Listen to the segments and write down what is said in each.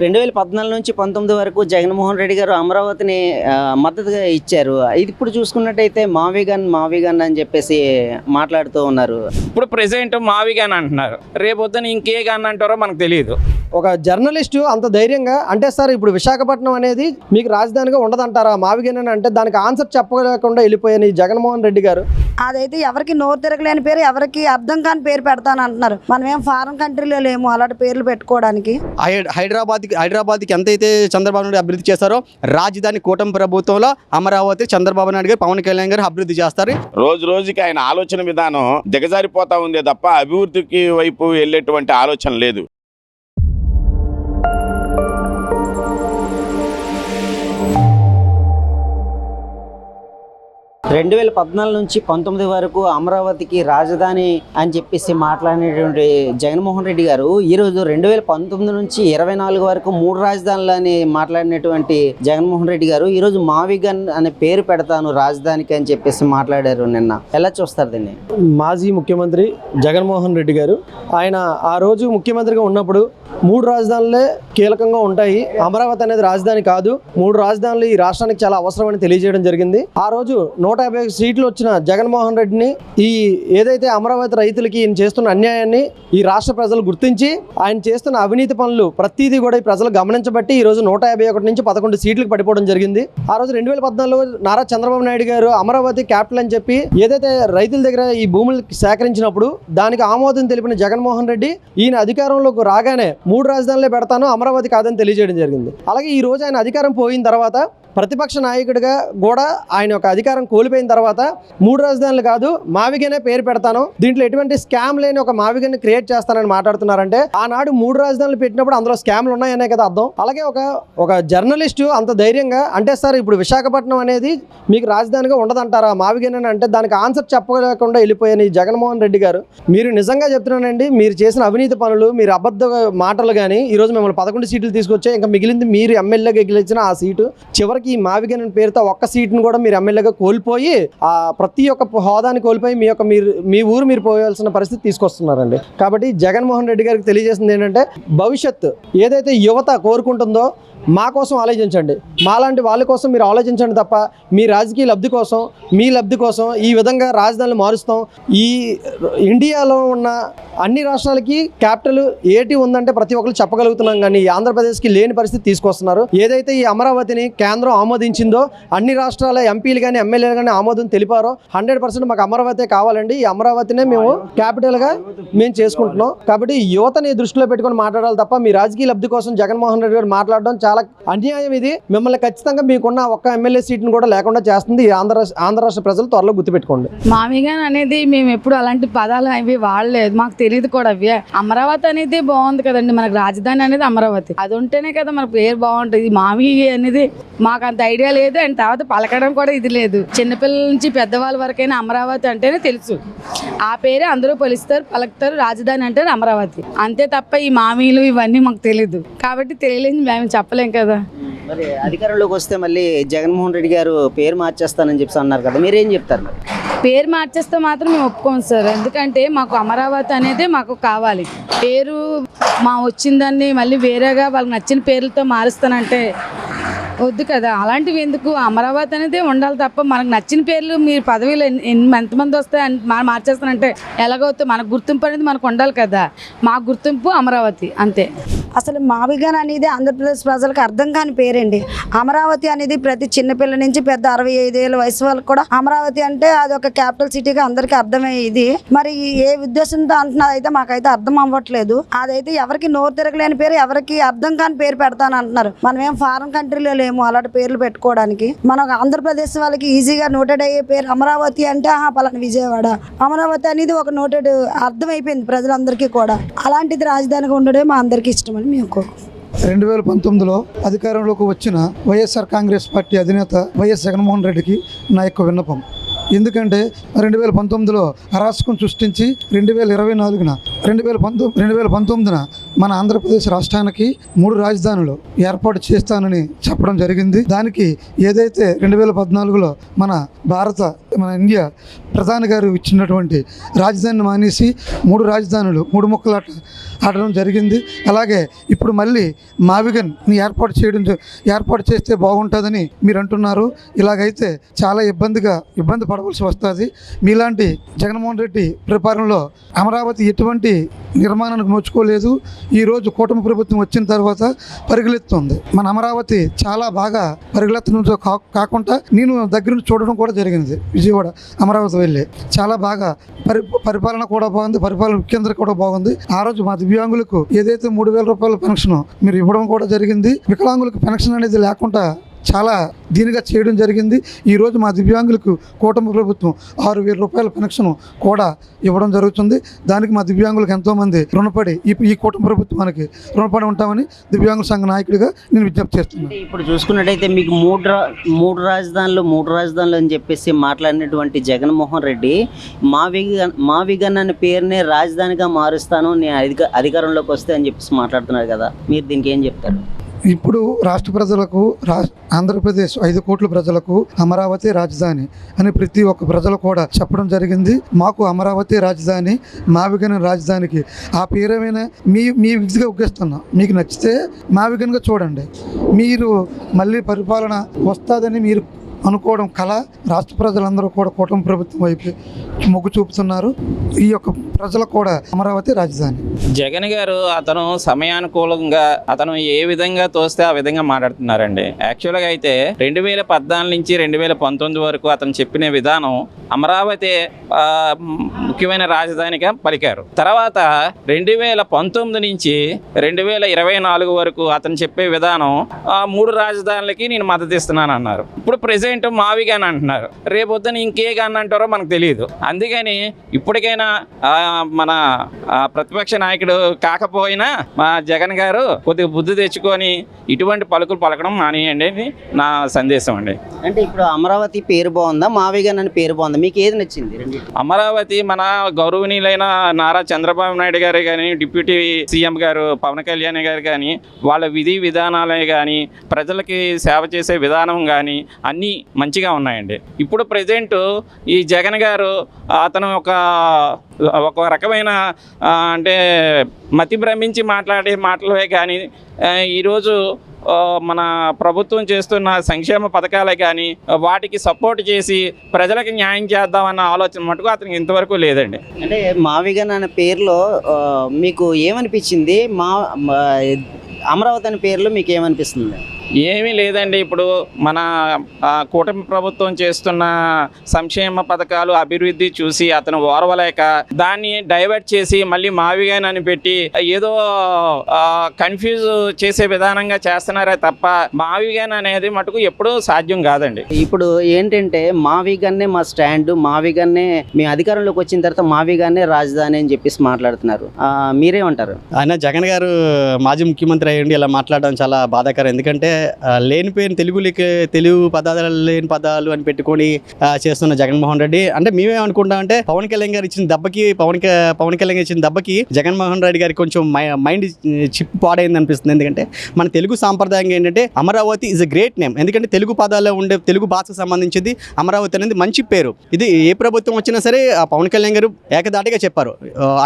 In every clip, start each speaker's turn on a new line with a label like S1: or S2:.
S1: 2014 నుంచి 19 వరకు జగన్మోహన్ రెడ్డి గారు అమరావతిని మద్దతుగా ఇచ్చారు. ఇది ఇప్పుడు చూసుకున్నట్టయితే మావిగన్ అని చెప్పేసి మాట్లాడుతూ ఉన్నారు.
S2: ఇప్పుడు ప్రెసిడెంట్ మావిగన్ అంటున్నారు, రేపొద్దున ఇంకే గన్ అంటారో మనకు తెలియదు.
S3: ఒక జర్నలిస్టు అంత ధైర్యంగా అంటే సార్ ఇప్పుడు విశాఖపట్నం అనేది మీకు రాజధానిగా ఉండదంటారా మావిగన్ అంటే దానికి ఆన్సర్ చెప్పలేకుండా వెళ్ళిపోయాను ఈ జగన్మోహన్ రెడ్డి గారు.
S4: అదైతే ఎవరికి నోరు తిరగలేని పేరు, ఎవరికి అర్థం కాని పేరు పెడతాను అంటున్నారు. మనం ఏం ఫారెన్ కంట్రీలో లేము అలాంటి పేర్లు పెట్టుకోవడానికి.
S5: హైదరాబాద్కి ఎంతైతే చంద్రబాబు నాయుడు అభివృద్ధి చేస్తారో రాజధాని కూటమి ప్రభుత్వంలో అమరావతి చంద్రబాబు నాయుడు గారు పవన్ కళ్యాణ్ గారు అభివృద్ధి చేస్తారు.
S6: రోజు రోజుకి ఆయన ఆలోచన విధానం దిగజారిపోతా ఉందే తప్ప అభివృద్ధికి వైపు వెళ్ళేటువంటి ఆలోచన లేదు.
S1: 2014 నుంచి 19 వరకు అమరావతికి రాజధాని అని చెప్పేసి మాట్లాడినటువంటి జగన్మోహన్ రెడ్డి గారు ఈరోజు 2019 నుంచి 24 వరకు 3 రాజధానులు అని మాట్లాడినటువంటి జగన్మోహన్ రెడ్డి గారు ఈరోజు మావిగన్ అనే పేరు పెడతాను రాజధానికి అని చెప్పేసి మాట్లాడారు. నిన్న ఎలా చూస్తారు దీన్ని?
S3: మాజీ ముఖ్యమంత్రి జగన్మోహన్ రెడ్డి గారు ఆయన ఆ రోజు ముఖ్యమంత్రిగా ఉన్నప్పుడు 3 రాజధానులే కీలకంగా ఉంటాయి, అమరావతి అనేది రాజధాని కాదు, 3 రాజధానులు ఈ రాష్ట్రానికి చాలా అవసరం అని తెలియజేయడం జరిగింది. ఆ రోజు 150 సీట్లు వచ్చిన జగన్మోహన్ రెడ్డిని ఈ ఏదైతే అమరావతి రైతులకి ఈయన చేస్తున్న అన్యాయాన్ని ఈ రాష్ట్ర ప్రజలు గుర్తించి ఆయన చేస్తున్న అవినీతి పనులు ప్రతిదీ కూడా ఈ ప్రజలు గమనించబట్టి ఈ రోజు 151 నుంచి 11 సీట్లకు పడిపోవడం జరిగింది. ఆ రోజు 2014 నారా చంద్రబాబు నాయుడు గారు అమరావతి క్యాపిటల్ అని చెప్పి ఏదైతే రైతుల దగ్గర ఈ భూములు సేకరించినప్పుడు దానికి ఆమోదం తెలిపిన జగన్మోహన్ రెడ్డి ఈయన అధికారంలోకి రాగానే 3 రాజధానులే పెడతాను అమరావతి కాదని తెలియజేయడం జరిగింది. అలాగే ఈ రోజు ఆయన అధికారం పోయిన తర్వాత ప్రతిపక్ష నాయకుడిగా కూడా ఆయన యొక్క అధికారం కోల్పోయిన తర్వాత 3 రాజధానులు కాదు మావిగనే పేరు పెడతాను, దీంట్లో ఎటువంటి స్కామ్ లేని ఒక మావిగన్ని క్రియేట్ చేస్తానని మాట్లాడుతున్నారంటే ఆనాడు 3 రాజధానులు పెట్టినప్పుడు అందులో స్కామ్లు ఉన్నాయనే కదా అర్థం. అలాగే ఒక జర్నలిస్టు అంత ధైర్యంగా అంటే సార్ ఇప్పుడు విశాఖపట్నం అనేది మీకు రాజధానిగా ఉండదంటారా మావిగన్ అంటే దానికి ఆన్సర్ చెప్పలేకుండా వెళ్ళిపోయాను ఈ జగన్మోహన్ రెడ్డి గారు. మీరు నిజంగా చెప్తున్నానండి, మీరు చేసిన అవినీతి పనులు, మీరు అబద్ధ మాటలు కానీ ఈరోజు మిమ్మల్ని 11 సీట్లు తీసుకొచ్చే, ఇంకా మిగిలింది మీరు ఎమ్మెల్యేగా గెలిచిన ఆ సీటు చివరికి ఈ మావిగన్ పేరుతో ఒక్క సీట్ను కూడా మీరు ఎమ్మెల్యేగా కోల్పోయి ఆ ప్రతి ఒక్క హోదాని కోల్పోయి మీ ఊరు మీరు పోయాల్సిన పరిస్థితి తీసుకొస్తున్నారండి. కాబట్టి జగన్మోహన్ రెడ్డి గారికి తెలియజేసింది ఏంటంటే భవిష్యత్తు ఏదైతే యువత కోరుకుంటుందో మా కోసం ఆలోచించండి, మాలాంటి వాళ్ళ కోసం మీరు ఆలోచించండి తప్ప మీ రాజకీయ లబ్ధి కోసం మీ లబ్ధి కోసం ఈ విధంగా రాజధానులు మారుస్తాం. ఈ ఇండియాలో ఉన్న అన్ని రాష్ట్రాలకి క్యాపిటల్ ఏటి ఉందంటే ప్రతి ఒక్కరు చెప్పగలుగుతున్నాం, కానీ ఆంధ్రప్రదేశ్కి లేని పరిస్థితి తీసుకొస్తున్నారు. ఏదైతే ఈ అమరావతిని కేంద్రం ఆమోదించిందో అన్ని రాష్ట్రాల ఎంపీలు కానీ ఎమ్మెల్యేలు కానీ ఆమోదం తెలిపారో 100% మాకు అమరావతి కావాలండి, ఈ అమరావతినే మేము క్యాపిటల్గా మేము చేసుకుంటున్నాం. కాబట్టి యువతని దృష్టిలో పెట్టుకొని మాట్లాడాలి తప్ప మీ రాజకీయ లబ్ధి కోసం జగన్మోహన్ రెడ్డి గారు మాట్లాడడం చాలా అన్యాయం. ఇది మిమ్మల్ని ఖచ్చితంగా మీకున్న ఒక్క ఎమ్మెల్యే సీట్ను కూడా లేకుండా చేస్తుంది. ఆంధ్ర రాష్ట్ర ప్రజలు త్వరలో గుర్తుపెట్టుకోండి.
S7: మావిగన్ అనేది మేము ఎప్పుడు అలాంటి పదాలు అవి వాడలేదు, మాకు తెలియదు కూడా అవి. అమరావతి అనేది బాగుంది కదండి, మనకు రాజధాని అనేది అమరావతి, అది ఉంటేనే కదా మన పేరు బాగుంటుంది. మావి అనేది మాకు అంత ఐడియా లేదు, అండ్ తర్వాత పలకడం కూడా ఇది లేదు. చిన్నపిల్లల నుంచి పెద్దవాళ్ళ వరకైనా అమరావతి అంటేనే తెలుసు, ఆ పేరే అందరూ పలుకుతారు, రాజధాని అంటే అమరావతి అంతే తప్ప ఈ మామీలు ఇవన్నీ మాకు తెలియదు. కాబట్టి తెలియలేదు మేము చెప్పలేం కదా.
S1: మరి అధికారంలోకి వస్తే మళ్ళీ జగన్మోహన్ రెడ్డి గారు పేరు మార్చేస్తానని చెప్పి అన్నారు కదా, మీరేం చెప్తారు? మరి
S7: పేరు మార్చేస్తే మాత్రం మేము ఒప్పుకోము సార్, ఎందుకంటే మాకు అమరావతి అనేది మాకు కావాలి. పేరు మా వచ్చిందాన్ని మళ్ళీ వేరేగా వాళ్ళకి నచ్చిన పేర్లతో మారుస్తానంటే వద్దు కదా, అలాంటివి ఎందుకు. అమరావతి అనేది ఉండాలి తప్ప మనకు నచ్చిన పేర్లు మీరు పదవిలో ఎంతమంది వస్తే మార్చేస్తానంటే ఎలాగవుతుంది? మనకు గుర్తింపు అనేది మనకు ఉండాలి కదా, మా గుర్తింపు అమరావతి అంతే.
S4: అసలు మావిగన్ అనేది ఆంధ్రప్రదేశ్ ప్రజలకు అర్థం కాని పేరండి. అమరావతి అనేది ప్రతి చిన్నపిల్ల నుంచి పెద్ద 65 ఏళ్ళ వయసు వాళ్ళకి కూడా అమరావతి అంటే అది ఒక క్యాపిటల్ సిటీగా అందరికీ అర్థమయ్యేది. మరి ఏ ఉద్దేశంతో అంటున్నారు అయితే మాకైతే అర్థం అవ్వట్లేదు. అదైతే ఎవరికి నోరు తిరగలేని పేరు, ఎవరికి అర్థం కాని పేరు పెడతాను అంటున్నారు. మనం ఏం ఫారెన్ కంట్రీలో లేము అలాంటి పేర్లు పెట్టుకోవడానికి. మన ఆంధ్రప్రదేశ్ వాళ్ళకి ఈజీగా నోటెడ్ అయ్యే పేరు అమరావతి అంటే పలానా విజయవాడ. అమరావతి అనేది ఒక నోటెడ్ అర్థమైపోయింది ప్రజలందరికీ కూడా. అలాంటిది రాజధానిగా ఉండడమే మా అందరికీ ఇష్టం.
S8: 2019లో అధికారంలోకి వచ్చిన వైఎస్ఆర్ కాంగ్రెస్ పార్టీ అధినేత వైఎస్ జగన్మోహన్ రెడ్డికి నా యొక్క విన్నపం. ఎందుకంటే 2019లో అరాచకం సృష్టించి 2019న మన ఆంధ్రప్రదేశ్ రాష్ట్రానికి 3 రాజధానులు ఏర్పాటు చేస్తానని చెప్పడం జరిగింది. దానికి ఏదైతే 2014లో మన భారత మన ఇండియా ప్రధాని గారు ఇచ్చినటువంటి రాజధానిని మానేసి 3 రాజధానులు 3 ముక్కలు ఆడడం జరిగింది. అలాగే ఇప్పుడు మళ్ళీ మావిగన్ని ఏర్పాటు చేస్తే బాగుంటుందని మీరు అంటున్నారు. ఇలాగైతే చాలా ఇబ్బంది పడవలసి వస్తుంది. మీలాంటి జగన్మోహన్ రెడ్డి పరిపాలనలో అమరావతి ఎటువంటి నిర్మాణానికి నోచుకోలేదు. ఈరోజు కూటమి ప్రభుత్వం వచ్చిన తర్వాత పరిగెత్తుంది. మన అమరావతి చాలా బాగా పరిగెత్తడంతో కాకుండా నేను దగ్గర నుంచి చూడడం కూడా జరిగింది. విజయవాడ అమరావతి వెళ్ళి చాలా బాగా పరిపాలన కూడా బాగుంది. పరిపాలన ముఖ్యంగా కూడా బాగుంది. ఆ రోజు మా దివ్యాంగులకు ఏదైతే 3,000 రూపాయల పెన్షన్ మీరు ఇవ్వడం కూడా జరిగింది. వికలాంగులకు పెన్షన్ అనేది లేకుండా చాలా దీనిగా చేయడం జరిగింది. ఈరోజు మా దివ్యాంగులకు కూటమి ప్రభుత్వం 6,000 రూపాయల పెన్షన్ కూడా ఇవ్వడం జరుగుతుంది. దానికి మా దివ్యాంగులకు ఎంతోమంది రుణపడి ఈ కూటమి ప్రభుత్వానికి రుణపడి ఉంటామని దివ్యాంగుల సంఘ నాయకుడిగా నేను విజ్ఞప్తి చేస్తున్నాను.
S1: ఇప్పుడు చూసుకున్నట్టయితే మీకు మూడు రాజధానులు అని చెప్పేసి మాట్లాడినటువంటి జగన్మోహన్ రెడ్డి మావిగన్ అనే పేరునే రాజధానిగా మారుస్తాను నేను అధికారంలోకి వస్తే అని చెప్పేసి మాట్లాడుతున్నారు కదా, మీరు దీనికి ఏం చెప్తారు?
S8: ఇప్పుడు రాష్ట్ర ప్రజలకు ఆంధ్రప్రదేశ్ 5 కోట్ల ప్రజలకు అమరావతి రాజధాని అని ప్రతి ఒక్క ప్రజలు కూడా చెప్పడం జరిగింది. మాకు అమరావతి రాజధాని, మావిగన్ రాజధానికి ఆ పేరేమైనా మీ విధిగా ఉగ్గేస్తున్నా. మీకు నచ్చితే మావిగన్గా చూడండి. మీరు మళ్ళీ పరిపాలన వస్తుందని మీరు అనుకోవడం కళ. రాష్ట్ర ప్రజలందరూ కూడా కూటమి ప్రభుత్వం వైపు మొగ్గు చూపుతున్నారు. ఈ యొక్క ప్రజలకు కూడా అమరావతి రాజధాని.
S2: జగన్ గారు అతను సమయానుకూలంగా అతను ఏ విధంగా తోస్తే ఆ విధంగా మాట్లాడుతున్నారండి. యాక్చువల్గా అయితే 2014 నుంచి 2019 వరకు అతను చెప్పిన విధానం అమరావతి ముఖ్యమైన రాజధానిగా పలికారు. తర్వాత 2019 నుంచి 2024 వరకు అతను చెప్పే విధానం 3 రాజధానులకి నేను మద్దతు ఇస్తున్నాను అన్నారు. ఇప్పుడు ప్రెసిడెంట్ మావిగాన్ అంటున్నారు. రేపొద్దున ఇంకే గాని అంటారో మనకు తెలియదు. అందుకని ఇప్పటికైనా మన ప్రతిపక్ష నాయకుడు కాకపోయినా మా జగన్ గారు కొద్దిగా బుద్ధి తెచ్చుకొని ఇటువంటి పలుకులు పలకడం మానేయండి అని నా సందేశం అండి.
S1: అంటే ఇప్పుడు అమరావతి పేరు బాగుందా, మావిగన్ అని పేరు బాగుందా, మీకు ఏది నచ్చింది?
S2: అమరావతి మన గౌరవనీయులైన నారా చంద్రబాబు నాయుడు గారు కానీ, డిప్యూటీ సీఎం గారు పవన్ కళ్యాణ్ గారు కానీ, వాళ్ళ విధి విధానాలే కానీ, ప్రజలకి సేవ చేసే విధానం కానీ అన్నీ మంచిగా ఉన్నాయండి. ఇప్పుడు ప్రజెంట్ ఈ జగన్ గారు అతను ఒక రకమైన అంటే మతి భ్రమించి మాట్లాడే మాటలే కానీ ఈరోజు మన ప్రభుత్వం చేస్తున్న సంక్షేమ పథకాలే కానీ వాటికి సపోర్ట్ చేసి ప్రజలకు న్యాయం చేద్దామన్న ఆలోచన మటుకు అతనికి ఇంతవరకు లేదండి.
S1: అంటే మావిగన్ అనే పేరులో మీకు ఏమనిపించింది? అమరావతి అనే పేరులో మీకు ఏమనిపిస్తుంది?
S2: ఏమీ లేదండి. ఇప్పుడు మన కూటమి ప్రభుత్వం చేస్తున్న సంక్షేమ పథకాలు అభివృద్ధి చూసి అతను ఓర్వలేక దాన్ని డైవర్ట్ చేసి మళ్ళీ మావిగాన్ అని పెట్టి ఏదో కన్ఫ్యూజ్ చేసే విధానంగా చేస్తున్నారే తప్ప మావిగాన్ అనేది మటుకు ఎప్పుడూ సాధ్యం కాదండి.
S1: ఇప్పుడు ఏంటంటే మావిగన్నే మా స్టాండ్, మావిగన్నే మేము అధికారంలోకి వచ్చిన తర్వాత మావిగన్నే రాజధాని అని చెప్పేసి మాట్లాడుతున్నారు. మీరేమంటారు?
S5: ఆయన జగన్ గారు మాజీ ముఖ్యమంత్రి అయ్యండి ఇలా మాట్లాడడం చాలా బాధాకరం. ఎందుకంటే లేనిపోయిన తెలుగు పదాలు లేని పదాలు అని పెట్టుకొని చేస్తున్న జగన్మోహన్ రెడ్డి అంటే మేమేమనుకుంటామంటే పవన్ కళ్యాణ్ గారు ఇచ్చిన దెబ్బకి పవన్ కళ్యాణ్ గారు ఇచ్చిన దెబ్బకి జగన్మోహన్ రెడ్డి గారికి కొంచెం మైండ్ చిప్ పాడైంది అనిపిస్తుంది. ఎందుకంటే మన తెలుగు సాంప్రదాయంగా ఏంటంటే Amaravati is a great name. ఎందుకంటే తెలుగు పదాల్లో ఉండే తెలుగు భాషకు సంబంధించింది అమరావతి అనేది మంచి పేరు. ఇది ఏ ప్రభుత్వం వచ్చినా సరే పవన్ కళ్యాణ్ గారు ఏకదాటిగా చెప్పారు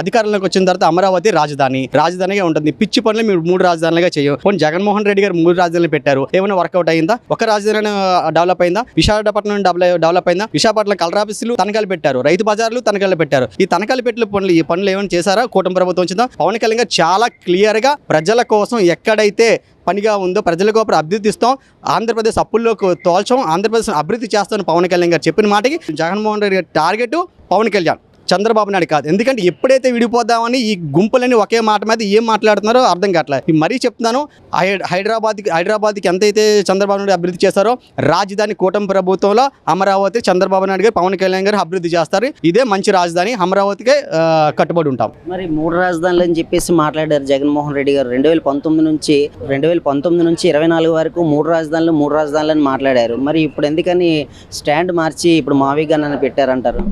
S5: అధికారంలోకి వచ్చిన తర్వాత అమరావతి రాజధానిగా ఉంటుంది. పిచ్చి పనులు మీరు 3 రాజధానులుగా చేయవు. జగన్మోహన్ రెడ్డి గారు 3 రాజధానులు పెట్టారు. ఏమైనా వర్కౌట్ అయిందా? ఒక రాజధాని డెవలప్ అయిందా? విశాఖపట్నం డెవలప్ అయిందా? విశాఖపట్నం కలర్ ఆఫీసులు తనఖాలు పెట్టారు, రైతు బజార్లు తనఖాలు పెట్టారు. ఈ తనఖాలు పెట్టిన ఈ పనులు ఏమైనా చేశారా కూటమి ప్రభుత్వం వచ్చిందా? పవన్ కళ్యాణ్ గారు చాలా క్లియర్గా ప్రజల కోసం ఎక్కడైతే పనిగా ఉందో ప్రజలకు అభివృద్ధి ఇస్తాం, ఆంధ్రప్రదేశ్ అప్పుల్లోకి తోల్చాం, ఆంధ్రప్రదేశ్ అభివృద్ధి చేస్తామని పవన్ కళ్యాణ్ గారు చెప్పిన మాటకి జగన్మోహన్ రెడ్డి గారి టార్గెట్ పవన్ కళ్యాణ్, చంద్రబాబు నాయుడు కాదు. ఎందుకంటే ఎప్పుడైతే విడిపోద్దామని ఈ గుంపులని ఒకే మాట మీద ఏం మాట్లాడుతున్నారో అర్థం కావట్లేదు. మరీ చెప్తున్నాను, హైదరాబాద్కి ఎంతైతే చంద్రబాబు నాయుడు అభివృద్ధి చేస్తారో రాజధాని కూటమి ప్రభుత్వంలో అమరావతి చంద్రబాబు నాయుడు గారు పవన్ కళ్యాణ్ గారు అభివృద్ధి చేస్తారు. ఇదే మంచి రాజధాని, అమరావతికే కట్టుబడి ఉంటాం.
S1: మరి 3 రాజధానులు అని చెప్పేసి మాట్లాడారు జగన్మోహన్ రెడ్డి గారు. 2019 నుంచి 24 వరకు 3 రాజధానులు అని మాట్లాడారు. మరి ఇప్పుడు ఎందుకని స్టాండ్ మార్చి ఇప్పుడు మావిగన్ అని పెట్టారంటారు?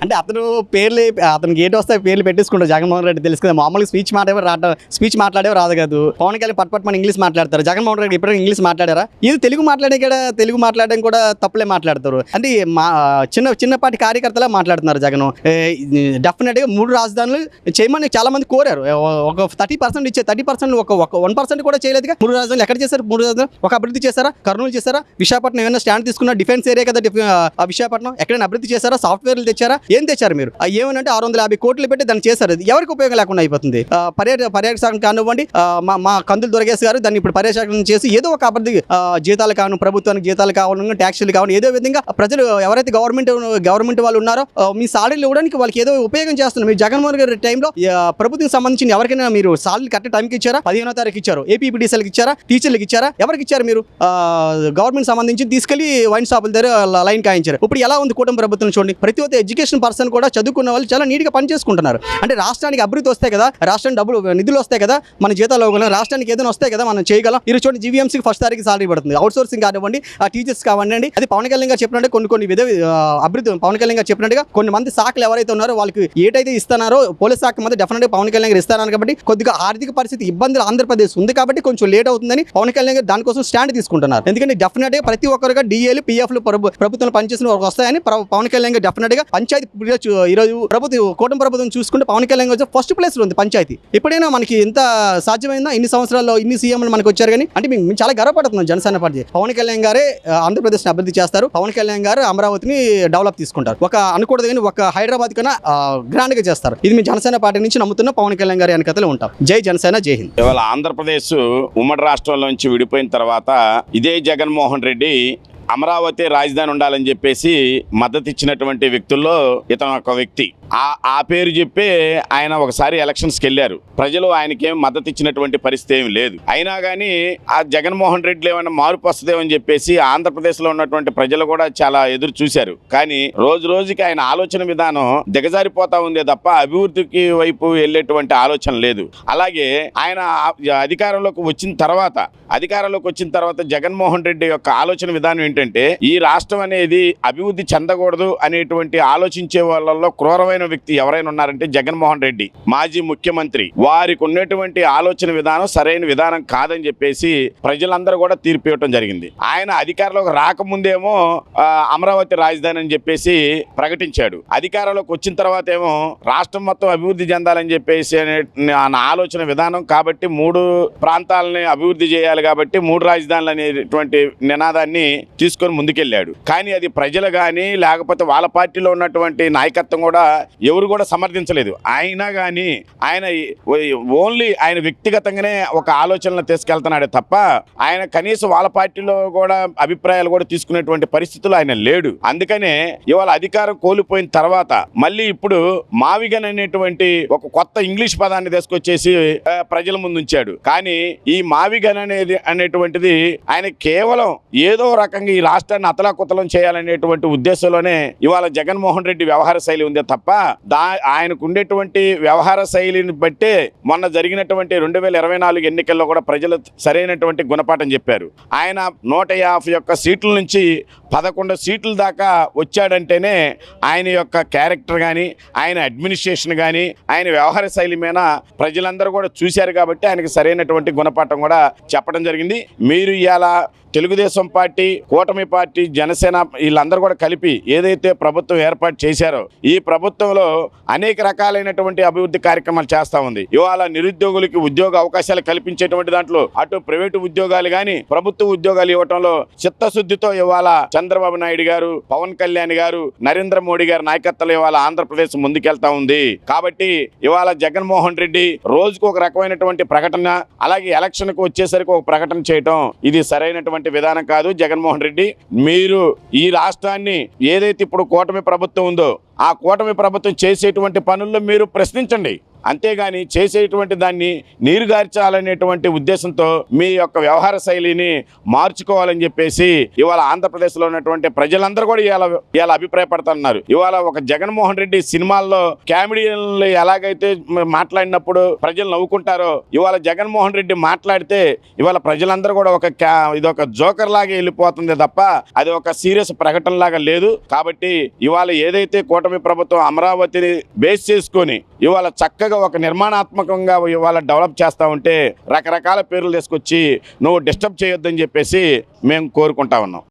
S5: అంటే అతను పేర్లు అతనికి ఏంటి వస్తాయి పేర్లు పెట్టేసుకుంటారు జగన్మోహన్ రెడ్డి తెలుసు కదా. మామూలుగా స్పీచ్ మాట్లాడేవారు రాదు కాదు. పవన్ కళ్యాణ్ పట్ మన ఇంగ్లీష్ మాట్లాడతారు. జగన్మోహన్ రెడ్డి ఎప్పుడైనా ఇంగ్లీష్ మాట్లాడారా? ఇది తెలుగు మాట్లాడడం కూడా తప్పులే మాట్లాడతారు. అంటే మా చిన్నపాటి కార్యకర్తలా మాట్లాడుతున్నారు జగన్. డెఫినెట్గా 3 రాజధానులు చేయమని చాలా మంది కోరారు. ఒక 30% ఇచ్చే 30% ఒక 1% కూడా చేయలేదుగా. 3 రాజధానులు ఎక్కడ చేశారు? 3 రాజధానులు ఒక అభివృద్ధి చేశారా? కర్నూలు చేశారా? విశాఖపట్నం ఏమైనా స్టాండ్ తీసుకున్న డిఫెన్స్ ఏరియా కదా విశాఖపట్నం, ఎక్కడైనా అభివృద్ధి చేశారా? సాఫ్ట్వేర్లు తెచ్చారా? ఏం తెచ్చారు మీరు? ఏమనంటే 650 కోట్లు పెట్టి దాన్ని చేశారు. ఎవరికి ఉపయోగం లేకుండా అయిపోతుంది. పర్యాటక శాఖ కానివ్వండి, మా కందులు దొరకేసి గారు దాన్ని ఇప్పుడు పర్యాటకం చేసి ఏదో ఒక అభివృద్ధి, జీతాలు కాను, ప్రభుత్వానికి జీతాలు కావాలి, ట్యాక్సులు కావాలి, ఏదో విధంగా ప్రజలు ఎవరైతే గవర్నమెంట్ వాళ్ళు ఉన్నారో మీ సాలరీలు ఇవ్వడానికి వాళ్ళకి ఏదో ఉపయోగం చేస్తున్నారు. మీరు జగన్మోహన్ గారి టైంలో ప్రభుత్వం సంబంధించిన ఎవరికైనా మీరు సాలరీ కరెక్ట్ టైంకి ఇచ్చారా? 15వ తారీఖు ఇచ్చారు. ఏపీపీడీసీలకు ఇచ్చారా? టీచర్లకు ఇచ్చారా? ఎవరికి ఇచ్చారు? మీరు గవర్నమెంట్ సంబంధించి తీసుకెళ్లి వైన్ షాపుల దగ్గర లైన్ కాయించారు. ఇప్పుడు ఎలా ఉంది కూటమి ప్రభుత్వం చూడండి. ప్రతి ఒక్క ఎడ్యుకేషన్ పర్సన్ కూడా చదువుకున్న వాళ్ళు చాలా నీట్గా పనిచేసుకుంటున్నారు. అంటే రాష్ట్రానికి అభివృద్ధి వస్తాయి కదా, రాష్ట్రానికి నిధులు వస్తాయి కదా, మన జీతాలు ఇవ్వగలం, రాష్ట్రానికి ఏదైనా వస్తాయి కదా, మనం చేయగలం. ఈరోజు చూడండి జీవీఎంసీకి ఫస్ట్ తారీఖు సాలరీ పడుతుంది. అవుట్ సోర్సింగ్ కానివ్వండి, ఆ టీచర్స్ కావండి. అది పవన్ కళ్యాణ్ గారు చెప్పినట్టు కొన్ని అభివృద్ధి పవన్ కళ్యాణ్ గారు చెప్పినట్టుగా కొన్ని మంది శాఖలు ఎవరైతే ఉన్నారో వాళ్ళకి ఏటైతే ఇస్తున్నారో పోలీస్ శాఖ మీద డెఫినెట్గా పవన్ కళ్యాణ్ గారు ఇస్తున్నారు. కాబట్టి కొద్దిగా ఆర్థిక పరిస్థితి ఇబ్బందులు ఆంధ్రప్రదేశ్ ఉంది కాబట్టి కొంచెం లేట్ అవుతుందని పవన్ కళ్యాణ్ గారు దానికోసం స్టాండ్ తీసుకుంటున్నారు. ఎందుకంటే డెఫినెట్గా ప్రతి ఒక్కరుగా డిఏలు పిఎఫ్లు ప్రభుత్వం పనిచేసిన వాళ్ళకి వస్తాయని పవన్ కళ్యాణ్ గారు డెఫినెట్గా పంచాయతీ ఈరోజు కూటమి ప్రభుత్వం చూసుకుంటే పవన్ కళ్యాణ్ గారు ఫస్ట్ ప్లేస్ లో ఉంది పంచాయతీ. ఎప్పుడైనా మనకి ఎంత సాధ్యమైందా? ఇన్ని సంవత్సరాల్లో ఇన్ని సీఎంలు మనకు వచ్చారు కానీ అంటే మేము చాలా గర్వపడుతున్నాం జనసేన పార్టీ. పవన్ కళ్యాణ్ గారే ఆంధ్రప్రదేశ్ ని అభివృద్ధి చేస్తారు. పవన్ కళ్యాణ్ గారు అమరావతిని డెవలప్ తీసుకుంటారు. ఒక అనుకూడదు కానీ ఒక హైదరాబాద్ కన్నా గ్రాండ్ గా చేస్తారు. ఇది మేము జనసేన పార్టీ నుంచి నమ్ముతున్న పవన్ కళ్యాణ్ గారి వెనకతలో ఉంటాం. జై జనసేన, జై హింద్.
S6: ఇవాళ ఆంధ్రప్రదేశ్ ఉమ్మడి రాష్ట్రంలోంచి విడిపోయిన తర్వాత ఇదే జగన్మోహన్ రెడ్డి అమరావతి రాజధాని ఉండాలని చెప్పేసి మద్దతు ఇచ్చినటువంటి వ్యక్తుల్లో ఇతను ఒక వ్యక్తి. ఆ పేరు చెప్పి ఆయన ఒకసారి ఎలక్షన్స్కి వెళ్ళారు. ప్రజలు ఆయనకేం మద్దతు ఇచ్చినటువంటి పరిస్థితి ఏమి లేదు. అయినా కానీ ఆ జగన్మోహన్ రెడ్డిలో ఏమైనా మార్పు వస్తుందేమని చెప్పేసి ఆంధ్రప్రదేశ్లో ఉన్నటువంటి ప్రజలు కూడా చాలా ఎదురు చూశారు. కానీ రోజు రోజుకి ఆయన ఆలోచన విధానం దిగజారిపోతా ఉందే తప్ప అభివృద్ధికి వైపు వెళ్ళేటువంటి ఆలోచన లేదు. అలాగే ఆయన అధికారంలోకి వచ్చిన తర్వాత జగన్మోహన్ రెడ్డి యొక్క ఆలోచన విధానం ఏంటంటే ఈ రాష్ట్రం అనేది అభివృద్ధి చెందకూడదు అనేటువంటి ఆలోచించే వాళ్ళలో క్రూరమైన వ్యక్తి ఎవరైనా ఉన్నారంటే జగన్మోహన్ రెడ్డి, మాజీ ముఖ్యమంత్రి. వారికి ఉన్నటువంటి ఆలోచన విధానం సరైన విధానం కాదని చెప్పేసి ప్రజలందరూ కూడా తీర్పు ఇవ్వడం జరిగింది. ఆయన అధికారంలోకి రాకముందేమో అమరావతి రాజధాని అని చెప్పేసి ప్రకటించాడు. అధికారంలోకి వచ్చిన తర్వాత ఏమో రాష్ట్రం మొత్తం అభివృద్ధి చెందాలని చెప్పేసి ఆలోచన విధానం. కాబట్టి 3 ప్రాంతాలని అభివృద్ధి చేయాలి కాబట్టి 3 రాజధానులు అనేటువంటి నినాదాన్ని తీసుకొని ముందుకెళ్ళాడు. కానీ అది ప్రజలు కానీ లేకపోతే వాళ్ళ పార్టీలో ఉన్నటువంటి నాయకత్వం కూడా ఎవరు కూడా సమర్థించలేదు. అయినా కానీ ఆయన ఓన్లీ ఆయన వ్యక్తిగతంగానే ఒక ఆలోచనలు తీసుకెళ్తున్నాడే తప్ప ఆయన కనీసం వాళ్ళ పార్టీలో కూడా అభిప్రాయాలు కూడా తీసుకునేటువంటి పరిస్థితులు ఆయన లేడు. అందుకనే ఇవాళ అధికారం కోల్పోయిన తర్వాత మళ్ళీ ఇప్పుడు మావిగన్ అనేటువంటి ఒక కొత్త ఇంగ్లీష్ పదాన్ని తీసుకొచ్చేసి ప్రజల ముందు ఉంచాడు. కానీ ఈ మావిగన్ అనేటువంటిది ఆయన కేవలం ఏదో రకంగా ఈ రాష్ట్రాన్ని అతలాకుతలం చేయాలనేటువంటి ఉద్దేశంలోనే ఇవాళ జగన్మోహన్ రెడ్డి వ్యవహార శైలి ఉందే తప్ప ఆయనకు ఉండేటువంటి వ్యవహార శైలిని బట్టే మొన్న జరిగినటువంటి 2024 ఎన్నికల్లో కూడా ప్రజలు సరైనటువంటి గుణపాఠం చెప్పారు. ఆయన 150 సీట్ల నుంచి 11 సీట్ల దాకా వచ్చాడంటేనే ఆయన యొక్క క్యారెక్టర్ కానీ ఆయన అడ్మినిస్ట్రేషన్ కానీ ఆయన వ్యవహార శైలి మీద ప్రజలందరూ కూడా చూశారు. కాబట్టి ఆయనకు సరైనటువంటి గుణపాఠం కూడా చెప్పడం జరిగింది. మీరు ఇలా తెలుగుదేశం పార్టీ, కూటమి పార్టీ, జనసేన వీళ్ళందరూ కూడా కలిపి ఏదైతే ప్రభుత్వం ఏర్పాటు చేశారో ఈ ప్రభుత్వంలో అనేక రకాలైనటువంటి అభివృద్ధి కార్యక్రమాలు చేస్తూ ఉంది. ఇవాళ నిరుద్యోగులకి ఉద్యోగ అవకాశాలు కల్పించేటువంటి దాంట్లో అటు ప్రైవేటు ఉద్యోగాలు కానీ ప్రభుత్వ ఉద్యోగాలు ఇవ్వడంలో చిత్తశుద్ధితో ఇవాళ చంద్రబాబు నాయుడు గారు, పవన్ కళ్యాణ్ గారు, నరేంద్ర మోడీ గారి నాయకత్వంలో ఇవాళ ఆంధ్రప్రదేశ్ ముందుకెళ్తా ఉంది. కాబట్టి ఇవాళ జగన్మోహన్ రెడ్డి రోజుకు ఒక రకమైనటువంటి ప్రకటన, అలాగే ఎలక్షన్కు వచ్చేసరికి ఒక ప్రకటన చేయటం ఇది సరైనటువంటి విధానం కాదు. జగన్మోహన్ రెడ్డి, మీరు ఈ రాష్ట్రాన్ని ఏదైతే ఇప్పుడు కూటమి ప్రభుత్వం ఉందో ఆ కూటమి ప్రభుత్వం చేసేటువంటి పనుల్లో మీరు ప్రశ్నించండి. అంతేగాని చేసేటువంటి దాన్ని నీరుగార్చాలనేటువంటి ఉద్దేశంతో మీ యొక్క వ్యవహార శైలిని మార్చుకోవాలని చెప్పేసి ఇవాళ ఆంధ్రప్రదేశ్లో ఉన్నటువంటి ప్రజలందరూ కూడా ఇవాళ అభిప్రాయపడుతున్నారు. ఇవాళ ఒక జగన్మోహన్ రెడ్డి సినిమాల్లో కామెడీలు ఎలాగైతే మాట్లాడినప్పుడు ప్రజలు నవ్వుకుంటారో, ఇవాళ జగన్మోహన్ రెడ్డి మాట్లాడితే ఇవాళ ప్రజలందరూ కూడా ఇదొక జోకర్ లాగా వెళ్ళిపోతుంది తప్ప అది ఒక సీరియస్ ప్రకటన లాగా లేదు. కాబట్టి ఇవాళ ఏదైతే కూటమి ప్రభుత్వం అమరావతిని బేస్ చేసుకొని ఇవాళ చక్కగా ఒక నిర్మాణాత్మకంగా ఇవాళ డెవలప్ చేస్తా ఉంటే రకరకాల పేర్లు తీసుకొచ్చి నువ్వు డిస్టర్బ్ చేయొద్దని చెప్పేసి మేము కోరుకుంటా ఉన్నాం.